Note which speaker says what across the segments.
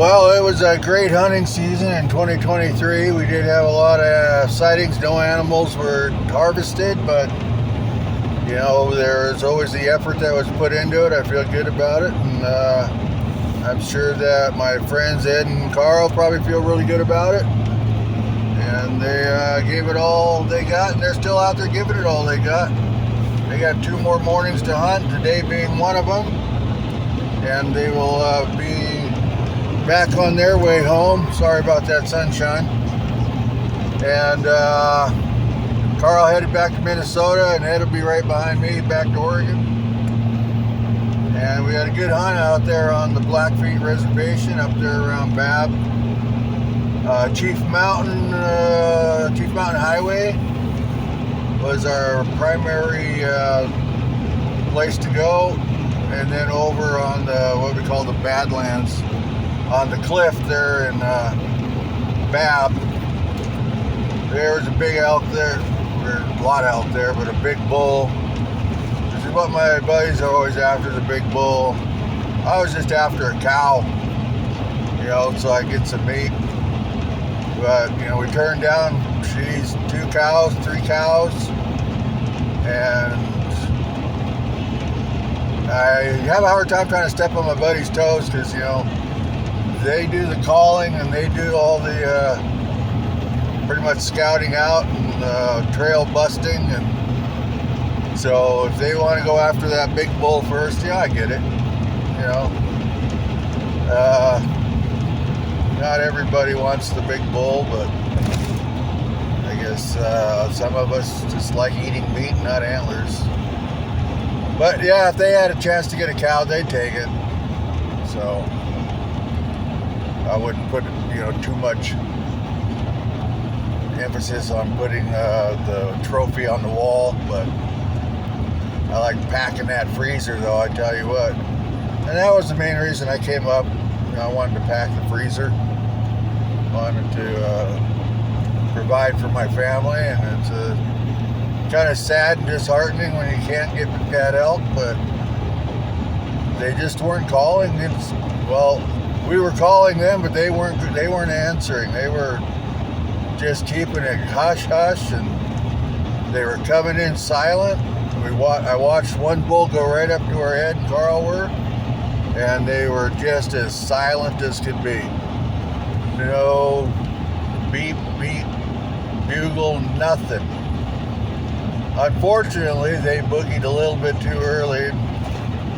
Speaker 1: Well, it was a great hunting season in 2023. We did have a lot of sightings. No animals were harvested, but there's always the effort that was put into it. I feel good about it, and I'm sure that my friends Ed and Carl probably feel really good about it. And they gave it all they got, and they're still out there giving it all they got. They got 2 more mornings to hunt, today being one of them, and they will be back on their way home. Sorry about that sunshine. And Carl headed back to Minnesota, and Ed will be right behind me back to Oregon. And we had a good hunt out there on the Blackfeet Reservation up there around Babb. Chief Mountain Highway was our primary place to go, and then over on the what we call the Badlands, on the cliff there in Babb, there was a big elk there, or a lot out there, but a big bull. This is what my buddies are always after, the big bull. I was just after a cow, so I get some meat. But, we turned down, 2 cows, 3 cows, and I have a hard time trying to step on my buddy's toes because, they do the calling and they do all the pretty much scouting out and trail busting, and so if they want to go after that big bull first, I get it. Not everybody wants the big bull, but I guess some of us just like eating meat, not antlers. But yeah, if they had a chance to get a cow, they'd take it. So I wouldn't put too much emphasis on putting the trophy on the wall, but I like packing that freezer, though, I tell you what. And that was the main reason I came up. I wanted to pack the freezer, wanted to provide for my family, and it's kind of sad and disheartening when you can't get that elk, but they just weren't calling. We were calling them, but they weren't answering. They were just keeping it hush hush, and they were coming in silent. I watched one bull go right up to where Ed and Carl were, and they were just as silent as could be. No beep, beep, bugle, nothing. Unfortunately, they boogied a little bit too early.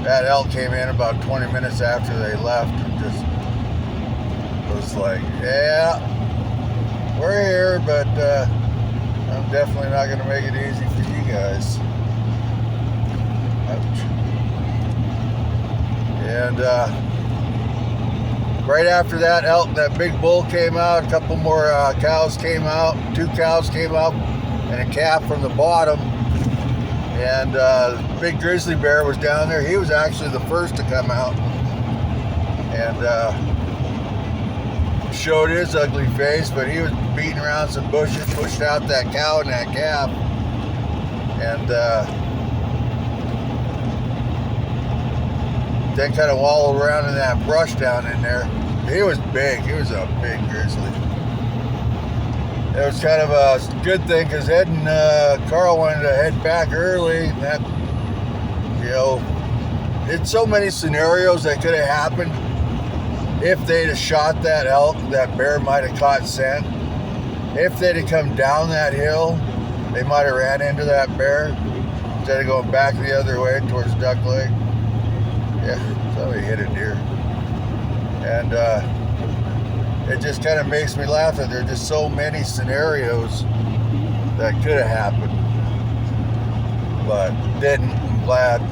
Speaker 1: That elk came in about 20 minutes after they left, and just was like, yeah, we're here, but I'm definitely not going to make it easy for you guys. Ouch. And right after that elk, that big bull came out, a couple more cows came out, 2 cows came out, and a calf from the bottom. And big grizzly bear was down there. He was actually the first to come out, and showed his ugly face, but he was beating around some bushes, pushed out that cow and that calf, and then kind of wallowed around in that brush down in there. He was big. He was a big grizzly. It was kind of a good thing because Ed and Carl wanted to head back early. And that, it's so many scenarios that could have happened. If they'd have shot that elk, that bear might have caught scent. If they'd have come down that hill, they might have ran into that bear instead of going back the other way towards Duck Lake. Yeah, somebody hit a deer. And it just kind of makes me laugh that there are just so many scenarios that could have happened, but didn't. I'm glad.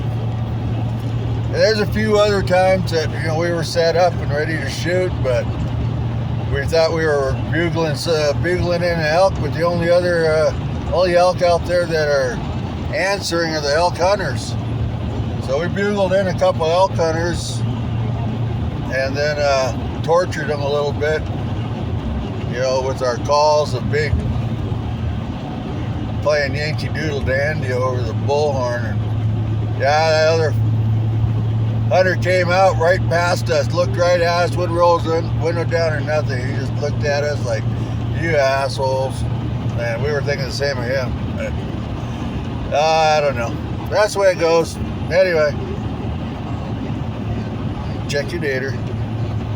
Speaker 1: And there's a few other times that we were set up and ready to shoot, but we thought we were bugling in an elk, but the only elk out there that are answering are the elk hunters. So we bugled in a couple elk hunters, and then tortured them a little bit, with our calls of big playing Yankee Doodle Dandy over the bullhorn. And yeah, that other Hunter came out right past us, looked right at us, wouldn't roll his window down or nothing. He just looked at us like, you assholes. And we were thinking the same of him. I don't know. That's the way it goes. Anyway, check your dater.